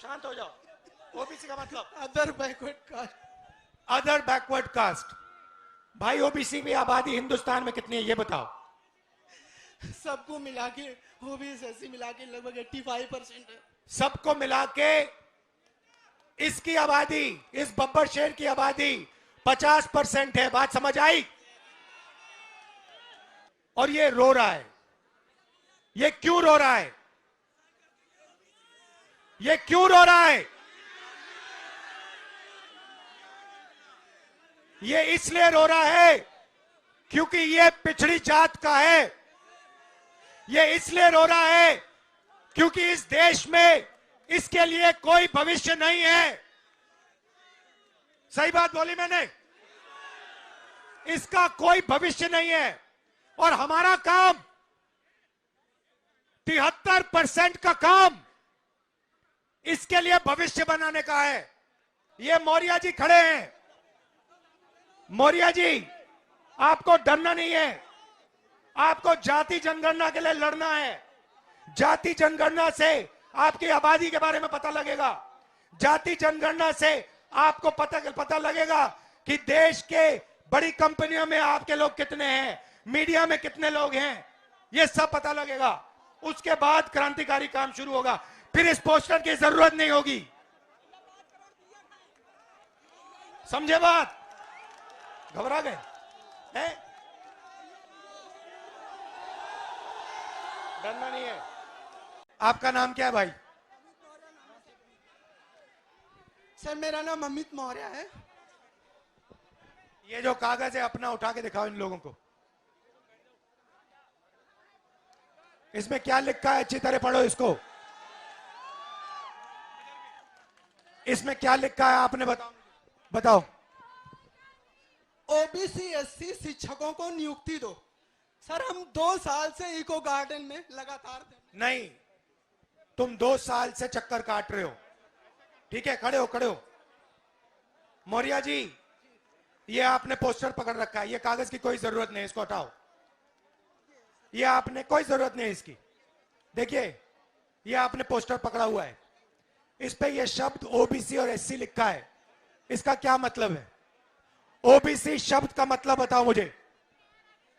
शांत हो जाओ। ओबीसी का मतलब other backward caste. Other backward caste. भाई ओबीसी की आबादी हिंदुस्तान में कितनी है ये बताओ। सबको मिला के ओबीसी एससी मिला के लगभग 85% है। सबको मिला के इसकी आबादी, इस बब्बर शहर की आबादी 50% है। बात समझ आई? और ये रो रहा है। ये क्यों रो रहा है? ये क्यों रो रहा है? ये इसलिए रो रहा है क्योंकि ये पिछड़ी जात का है। ये इसलिए रो रहा है क्योंकि इस देश में इसके लिए कोई भविष्य नहीं है। सही बात बोली मैंने? इसका कोई भविष्य नहीं है। और हमारा काम 73% का काम इसके लिए भविष्य बनाने का है। ये मौर्य जी खड़े हैं। मौर्य जी, आपको डरना नहीं है। आपको जाति जनगणना के लिए लड़ना है। जाति जनगणना से आपकी आबादी के बारे में पता लगेगा। जाति जनगणना से आपको पता लगेगा कि देश के बड़ी कंपनियों में आपके लोग कितने हैं, मीडिया में कितने लोग हैं, ये सब पता लगेगा। उसके बाद क्रांतिकारी काम शुरू होगा। फिर इस पोस्टर की जरूरत नहीं होगी। समझे बात? घबरा गए हैं? डरना नहीं है। आपका नाम क्या है भाई? सर मेरा नाम अमित मौर्य है। ये जो कागज है अपना उठा के दिखाओ इन लोगों को। इसमें क्या लिखा है? अच्छी तरह पढ़ो इसको। इसमें क्या लिखा है आपने बताओ। ओबीसी एससी शिक्षकों को नियुक्ति दो। सर हम 2 साल से इको गार्डन में लगातार नहीं, तुम 2 साल से चक्कर काट रहे हो। ठीक है, खड़े हो। मौर्य जी, ये आपने पोस्टर पकड़ रखा है। ये कागज की कोई जरूरत नहीं, इसको हटाओ। ये आपने कोई जरूरत नहीं इसकी। देखिए, ये आपने पोस्टर पकड़ा हुआ है। इस पे ये शब्द ओबीसी और एससी लिखा है। इसका क्या मतलब है? ओबीसी शब्द का मतलब बताओ मुझे।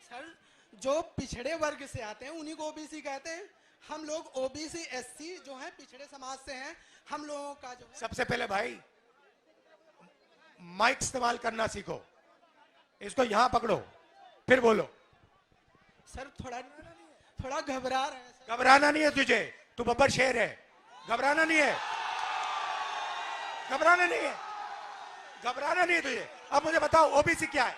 सर जो पिछड़े वर्ग से आते हैं उन्हीं को ओबीसी कहते हैं। हम लोग ओबीसी एससी जो है पिछड़े समाज से हैं। हम लोगों का जो है सबसे पहले भाई माइक इस्तेमाल करना सीखो। इसको यहां पकड़ो, फिर बोलो। सर थोड़ा घबरा रहे हैं। घबराना नहीं है तुझे, तू बब्बर शेर है। घबराना नहीं है, घबराना नहीं है, घबराना नहीं है तुझे। अब मुझे बताओ ओबीसी क्या है?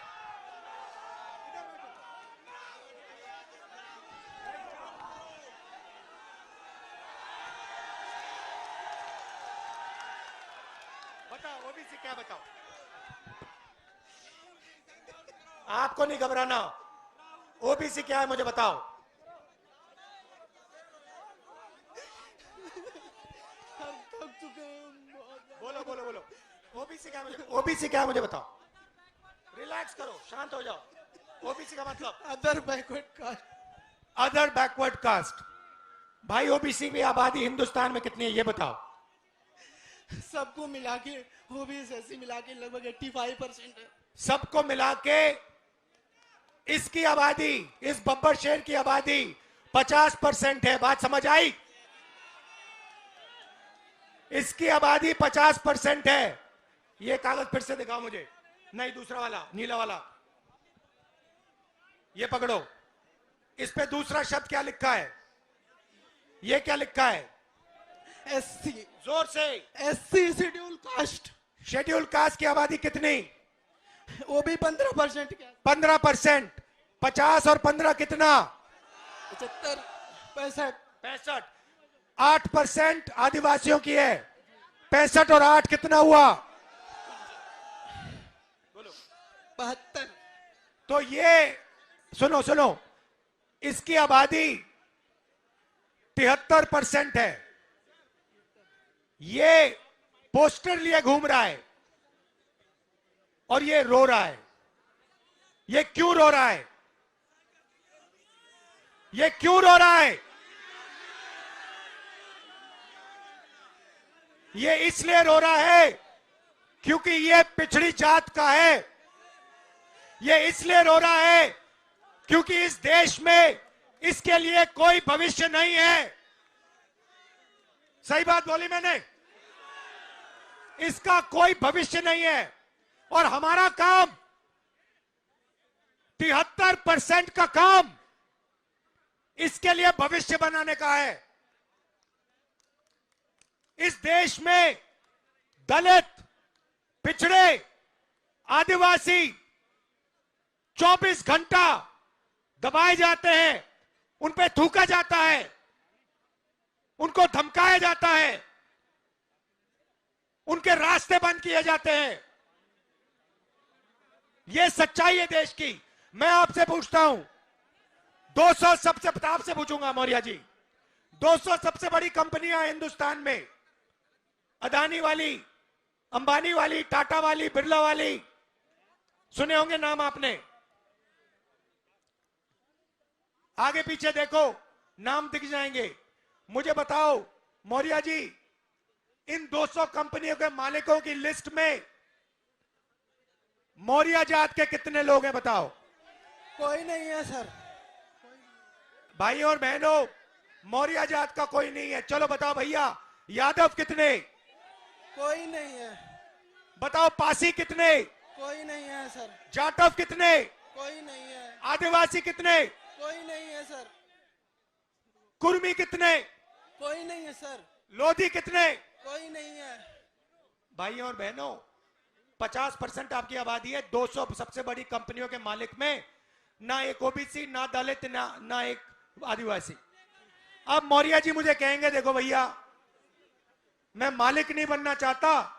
बताओ ओबीसी क्या? बताओ। आपको नहीं घबराना। ओबीसी क्या है मुझे बताओ। बोलो। ओबीसी क्या है मुझे? ओबीसी क्या है मुझे बताओ। रिलैक्स करो, शांत हो जाओ। ओबीसी का मतलब other backward caste. Other backward caste. भाई ओबीसी की आबादी हिंदुस्तान में कितनी है ये बताओ। सबको मिला के ओबीसी एससी मिला के लगभग 85% है। सबको मिला के इसकी आबादी, इस बब्बर शहर की आबादी 50% है। बात समझ आई? इसकी आबादी 50% है। ये कागज फिर से दिखाओ मुझे। नहीं, दूसरा वाला, नीला वाला। ये पकड़ो। इस पे दूसरा शब्द क्या लिखा है? ये क्या लिखा है? एससी। जोर से। SC schedule caste. Schedule caste की आबादी कितनी? वो भी 15%। 15%। 50 और 15 कितना? 75 65 65। 8% आदिवासियों की है। 65 और 8 कितना हुआ? 72। तो ये सुनो, इसकी आबादी 73% है। ये पोस्टर लिए घूम रहा है और ये रो रहा है। ये क्यों रो रहा है? ये क्यों रो रहा है? ये इसलिए रो रहा है क्योंकि ये पिछड़ी जात का है। ये इसलिए रो रहा है क्योंकि इस देश में इसके लिए कोई भविष्य नहीं है। सही बात बोली मैंने? इसका कोई भविष्य नहीं है और हमारा काम 73% का काम इसके लिए भविष्य बनाने का है। इस देश में दलित, पिछड़े, आदिवासी 24 घंटा दबाए जाते हैं, उन पे थूका जाता है, उनको धमकाया जाता है, उनके रास्ते बंद किए जाते हैं। यह सच्चाई है देश की। मैं आपसे पूछता हूं, 200 सबसे, आपसे पूछूंगा मौर्य जी, 200 सबसे बड़ी कंपनियां हिंदुस्तान में, अदानी वाली, अंबानी वाली, टाटा वाली, बिरला वाली, सुने होंगे नाम आपने। आगे पीछे देखो, नाम दिख जाएंगे। मुझे बताओ मौर्य जी, इन 200 कंपनियों के मालिकों की लिस्ट में मौर्य जात के कितने लोग हैं बताओ? कोई नहीं है सर। भाई और बहनों, मौर्य जात का कोई नहीं है। चलो बताओ भैया, यादव कितने? कोई नहीं है। बताओ पासी कितने? कोई नहीं है सर। जाटव कितने? कोई नहीं है। आदिवासी कितने? कोई नहीं है सर। कुर्मी कितने? कोई नहीं है सर। लोधी कितने? कोई नहीं है। भाई और बहनों, 50% आपकी आबादी है। 200 सबसे बड़ी कंपनियों के मालिक में ना एक ओबीसी, ना दलित, ना एक आदिवासी। अब मौर्य जी मुझे कहेंगे, देखो भैया, मैं मालिक नहीं बनना चाहता,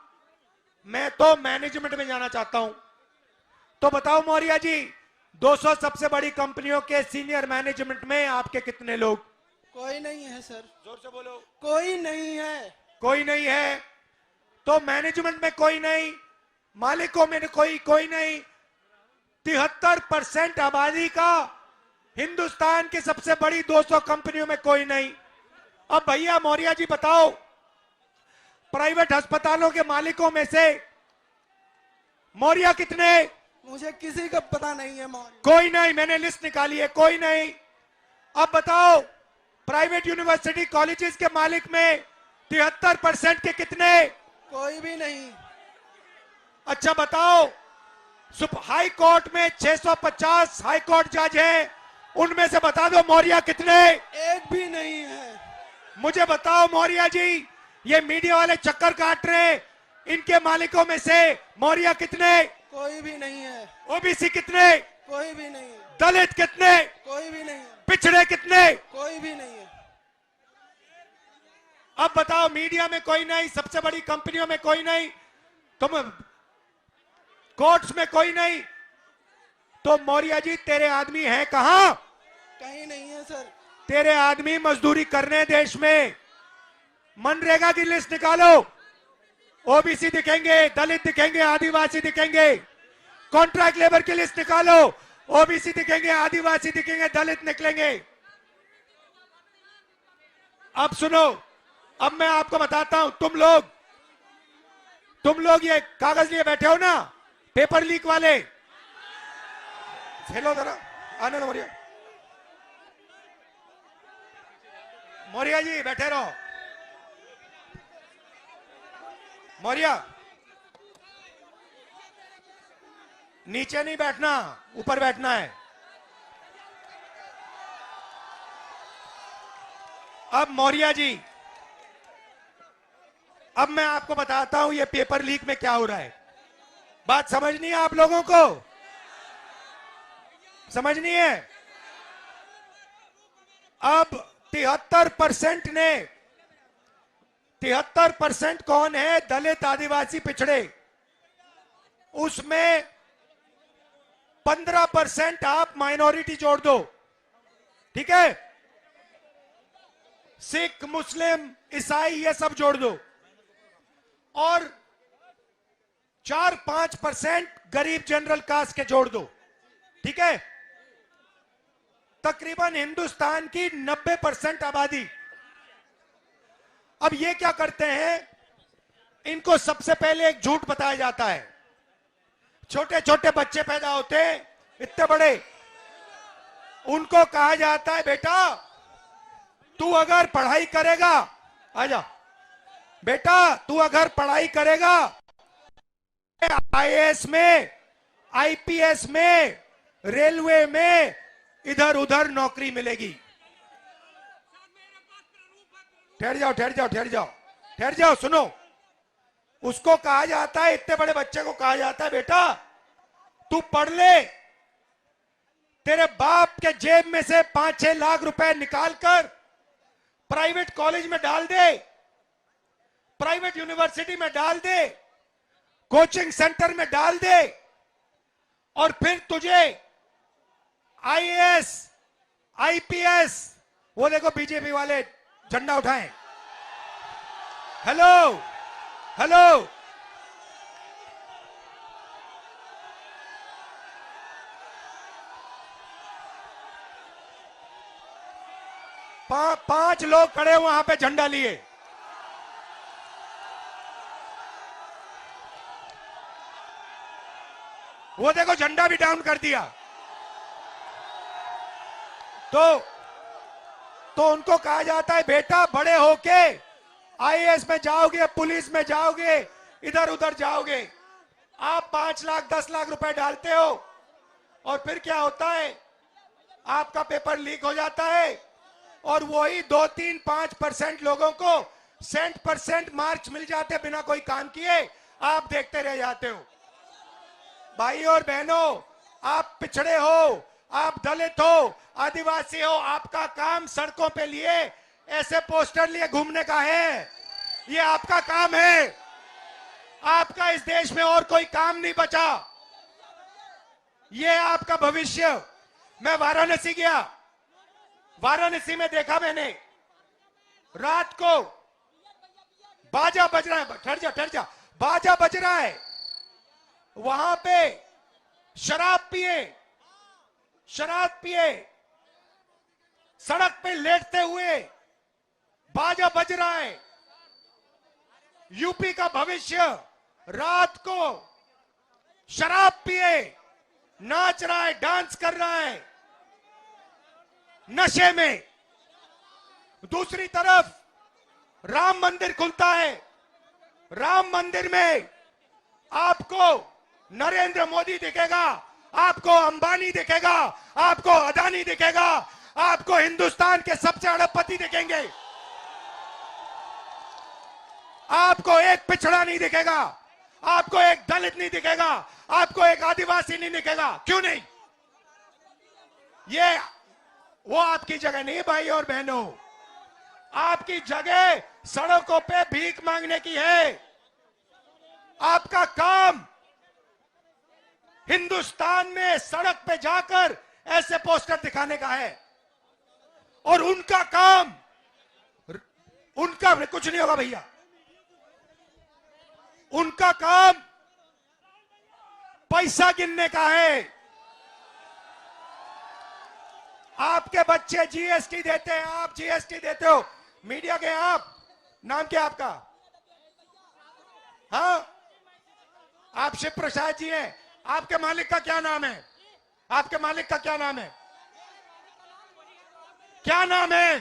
मैं तो मैनेजमेंट में जाना चाहता हूं। तो बताओ मौर्य जी, 200 सबसे बड़ी कंपनियों के सीनियर मैनेजमेंट में आपके कितने लोग? कोई नहीं है सर। जोर से बोलो। कोई नहीं है। कोई नहीं है। तो मैनेजमेंट में कोई नहीं, मालिकों में कोई नहीं, 73% आबादी का हिंदुस्तान की सबसे बड़ी 200 कंपनियों में कोई नहीं। अब भैया मौर्य जी बताओ, प्राइवेट अस्पतालों के मालिकों में से मौर्य कितने? मुझे किसी का पता नहीं है मौर्य। कोई नहीं, मैंने लिस्ट निकाली है, कोई नहीं। अब बताओ, प्राइवेट यूनिवर्सिटी कॉलेजेस के मालिक में 73% के कितने? कोई भी नहीं। अच्छा बताओ, हाई कोर्ट में 650 हाई कोर्ट जज हैं, उनमें से बता दो मौर्य कितने? एक भी नहीं है। मुझे बताओ मौर्य जी, ये मीडिया वाले चक्कर काट रहे हैं, इनके मालिकों में से मौर्य कितने? कोई भी नहीं है। ओबीसी कितने? कोई भी नहीं है। दलित कितने? कोई भी नहीं है। पिछड़े कितने? कोई भी नहीं है। अब बताओ, मीडिया में कोई नहीं, सबसे बड़ी कंपनियों में कोई नहीं, तुम कोर्ट्स में कोई नहीं, तो मौर्य जी तेरे आदमी हैं कहां? कहीं नहीं है सर। तेरे आदमी मजदूरी करने देश में। मनरेगा की लिस्ट निकालो, ओबीसी दिखेंगे, दलित दिखेंगे, आदिवासी दिखेंगे। कॉन्ट्रैक्ट लेबर की लिस्ट निकालो, ओबीसी दिखेंगे, आदिवासी दिखेंगे, दलित निकलेंगे। अब सुनो, अब मैं आपको बताता हूं, तुम लोग ये कागज लिए बैठे हो ना, पेपर लीक वाले, हेलो जरा, आने लो मौर्य। मौर्य जी बैठे रहो। मौर्य, नीचे नहीं बैठना, ऊपर बैठना है। अब मौर्य जी, अब मैं आपको बताता हूं ये पेपर लीक में क्या हो रहा है। बात समझनी है आप लोगों को? समझनी है? अब 73% कौन है? दलित, आदिवासी, पिछड़े। उसमें 15% आप माइनॉरिटी जोड़ दो, ठीक है? सिख, मुस्लिम, ईसाई, ये सब जोड़ दो, और 4-5% गरीब जनरल कास्ट के जोड़ दो, ठीक है? तकरीबन हिंदुस्तान की 90% आबादी। अब ये क्या करते हैं, इनको सबसे पहले एक झूठ बताया जाता है। छोटे छोटे बच्चे पैदा होते हैं, इतने बड़े, उनको कहा जाता है बेटा तू अगर पढ़ाई करेगा, आजा बेटा तू अगर पढ़ाई करेगा आईएएस में, आईपीएस में, रेलवे में, इधर उधर नौकरी मिलेगी। ठहर जाओ ठहर जाओ ठहर जाओ ठहर जाओ, सुनो। उसको कहा जाता है, इतने बड़े बच्चे को कहा जाता है बेटा तू पढ़ ले, तेरे बाप के जेब में से 5-6 लाख रुपए निकालकर प्राइवेट कॉलेज में डाल दे, प्राइवेट यूनिवर्सिटी में डाल दे, कोचिंग सेंटर में डाल दे, और फिर तुझे आईएएस, आईपीएस, वो देखो बीजेपी वाले झंडा उठाएं, हेलो हेलो, पांच लोग खड़े वहां पे झंडा लिए। वो देखो झंडा भी डाउन कर दिया। तो उनको कहा जाता है बेटा बड़े होके आईएएस में जाओगे, पुलिस में जाओगे, इधर उधर जाओगे। आप 5 लाख 10 लाख रुपए डालते हो और फिर क्या होता है, आपका पेपर लीक हो जाता है और वही 2-3-5% लोगों को % मार्क्स मिल जाते हैं बिना कोई काम किए, आप देखते रह जाते हो। भाई और बहनों, आप पिछड़े हो, आप दलित हो, आदिवासी हो, आपका काम सड़कों पे लिए ऐसे पोस्टर लिए घूमने का है, ये आपका काम है। आपका इस देश में और कोई काम नहीं बचा, ये आपका भविष्य। मैं वाराणसी गया, वाराणसी में देखा मैंने, रात को बाजा बज रहा है, ठहर जा, बाजा बज रहा है, वहां पे शराब पिए सड़क पे लेटते हुए बाजा बज रहा है। यूपी का भविष्य रात को शराब पिए नाच रहा है, डांस कर रहा है नशे में। दूसरी तरफ राम मंदिर खुलता है, राम मंदिर में आपको नरेंद्र मोदी दिखेगा, आपको अंबानी दिखेगा, आपको अदानी दिखेगा, आपको हिंदुस्तान के सबसे अरबपति दिखेंगे, आपको एक पिछड़ा नहीं दिखेगा, आपको एक दलित नहीं दिखेगा, आपको एक आदिवासी नहीं दिखेगा। क्यों नहीं? ये वो आपकी जगह नहीं भाई और बहनों, आपकी जगह सड़कों पे भीख मांगने की है। आपका काम हिंदुस्तान में सड़क पे जाकर ऐसे पोस्टर दिखाने का है, और उनका काम, उनका कुछ नहीं होगा भैया, उनका काम पैसा गिनने का है। आपके बच्चे जीएसटी देते हैं, आप जीएसटी देते हो, मीडिया के आप, नाम क्या आपका? हाँ, आप शिव प्रसाद जी हैं। आपके मालिक का क्या नाम है? आपके मालिक का क्या नाम है? क्या नाम है?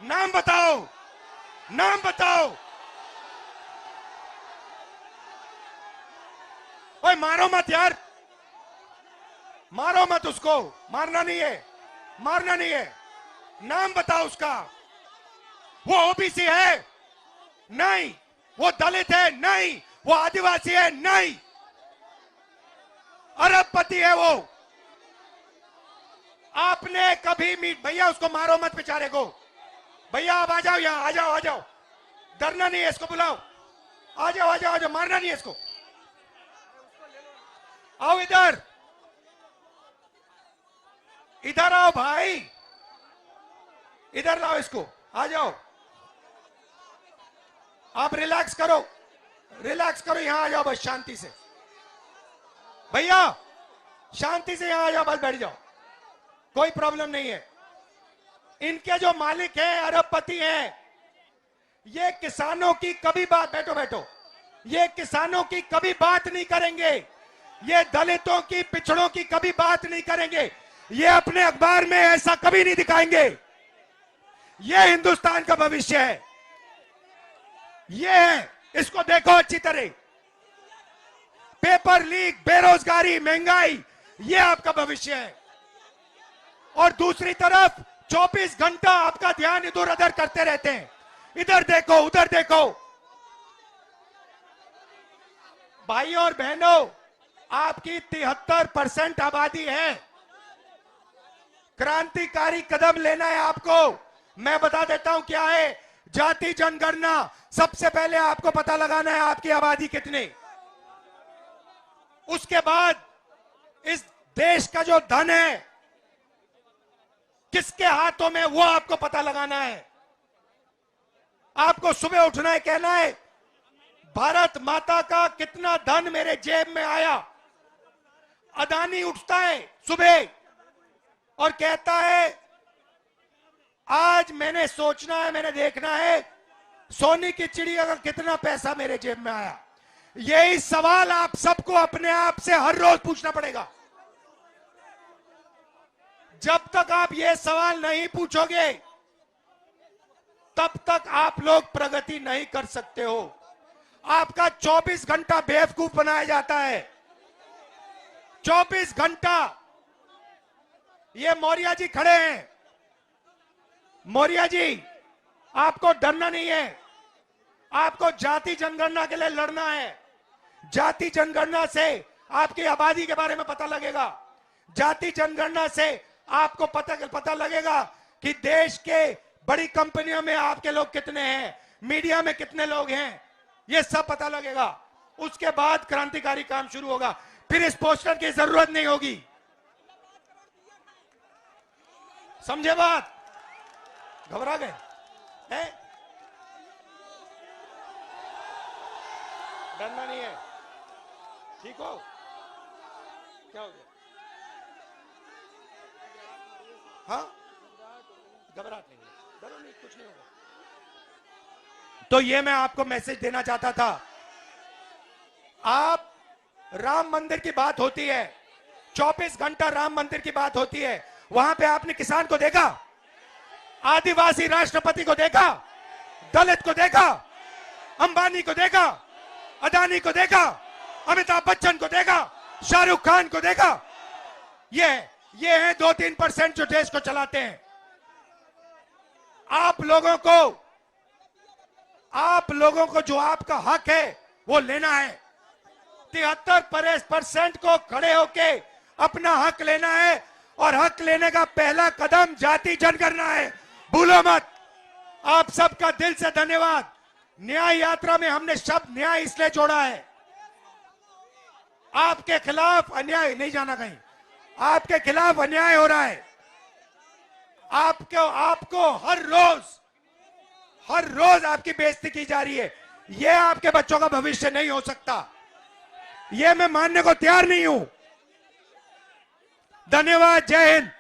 नाम बताओ, नाम बताओ। ओए मारो मत यार, मारो मत उसको, मारना नहीं है, मारना नहीं है। नाम बताओ उसका। वो ओबीसी है? नहीं। वो दलित है? नहीं। वो आदिवासी है? नहीं। अरबपति है वो। आपने कभी भैया उसको मारो मत बेचारे को। भैया आप आ जाओ यहां, आ जाओ, आ जाओ, डरना नहीं है, इसको बुलाओ, आ जाओ, आ जाओ, आ जाओ, मारना नहीं है इसको। आओ इधर, इधर आओ भाई, इधर लाओ इसको, आ जाओ। आप रिलैक्स करो, रिलैक्स करो, यहां आ जाओ बस शांति से। भैया शांति से यहां आ जाओ, बस बैठ जाओ, कोई प्रॉब्लम नहीं है। इनके जो मालिक हैं अरबपति हैं, ये किसानों की कभी बात, बैठो बैठो, ये किसानों की कभी बात नहीं करेंगे, ये दलितों की, पिछड़ों की कभी बात नहीं करेंगे, ये अपने अखबार में ऐसा कभी नहीं दिखाएंगे। ये हिंदुस्तान का भविष्य है, ये है, इसको देखो अच्छी तरह। पेपर लीक, बेरोजगारी, महंगाई, ये आपका भविष्य है। और दूसरी तरफ 24 घंटा आपका ध्यान इधर उधर करते रहते हैं, इधर देखो उधर देखो। भाइयों और बहनों, आपकी 73% आबादी है। क्रांतिकारी कदम लेना है आपको। मैं बता देता हूं क्या है। जाति जनगणना, सबसे पहले आपको पता लगाना है आपकी आबादी कितनी। उसके बाद इस देश का जो धन है किसके हाथों में, वो आपको पता लगाना है। आपको सुबह उठना है, कहना है भारत माता का कितना धन मेरे जेब में आया। अदानी उठता है सुबह और कहता है आज मैंने सोचना है, मैंने देखना है सोने की चिड़िया का कितना पैसा मेरे जेब में आया। यही सवाल आप सबको अपने आप से हर रोज पूछना पड़ेगा। जब तक आप ये सवाल नहीं पूछोगे तब तक आप लोग प्रगति नहीं कर सकते हो। आपका 24 घंटा बेवकूफ बनाया जाता है। 24 घंटा। ये मौर्य जी खड़े हैं। मौर्य जी, आपको डरना नहीं है, आपको जाति जनगणना के लिए लड़ना है। जाति जनगणना से आपकी आबादी के बारे में पता लगेगा। जाति जनगणना से आपको पता लगेगा कि देश के बड़ी कंपनियों में आपके लोग कितने हैं, मीडिया में कितने लोग हैं, ये सब पता लगेगा। उसके बाद क्रांतिकारी काम शुरू होगा। फिर इस पोस्टर की जरूरत नहीं होगी। समझे बात? घबरा गए हैं? डरना नहीं है, ठीक हो? क्या हो गया? हाँ, घबराहट नहीं है, डरो नहीं, कुछ नहीं होगा। तो ये मैं आपको मैसेज देना चाहता था। आप, राम मंदिर की बात होती है, 24 घंटा राम मंदिर की बात होती है, वहां पे आपने किसान को देखा, आदिवासी राष्ट्रपति को देखा, दलित को देखा, अंबानी को देखा, अदानी को देखा, अमिताभ बच्चन को देखा, शाहरुख खान को देखा। ये हैं 2-3% जो देश को चलाते हैं। आप लोगों को जो आपका हक है वो लेना है। 73% को खड़े होके अपना हक लेना है। और हक लेने का पहला कदम जाति जनगणना है, भूलो मत। आप सबका दिल से धन्यवाद। न्याय यात्रा में हमने शब्द न्याय इसलिए जोड़ा है, आपके खिलाफ अन्याय, नहीं जाना कहीं, आपके खिलाफ अन्याय हो रहा है। आपको हर रोज आपकी बेइज्जती की जा रही है। यह आपके बच्चों का भविष्य नहीं हो सकता। यह मैं मानने को तैयार नहीं हूं। धन्यवाद। जय हिंद।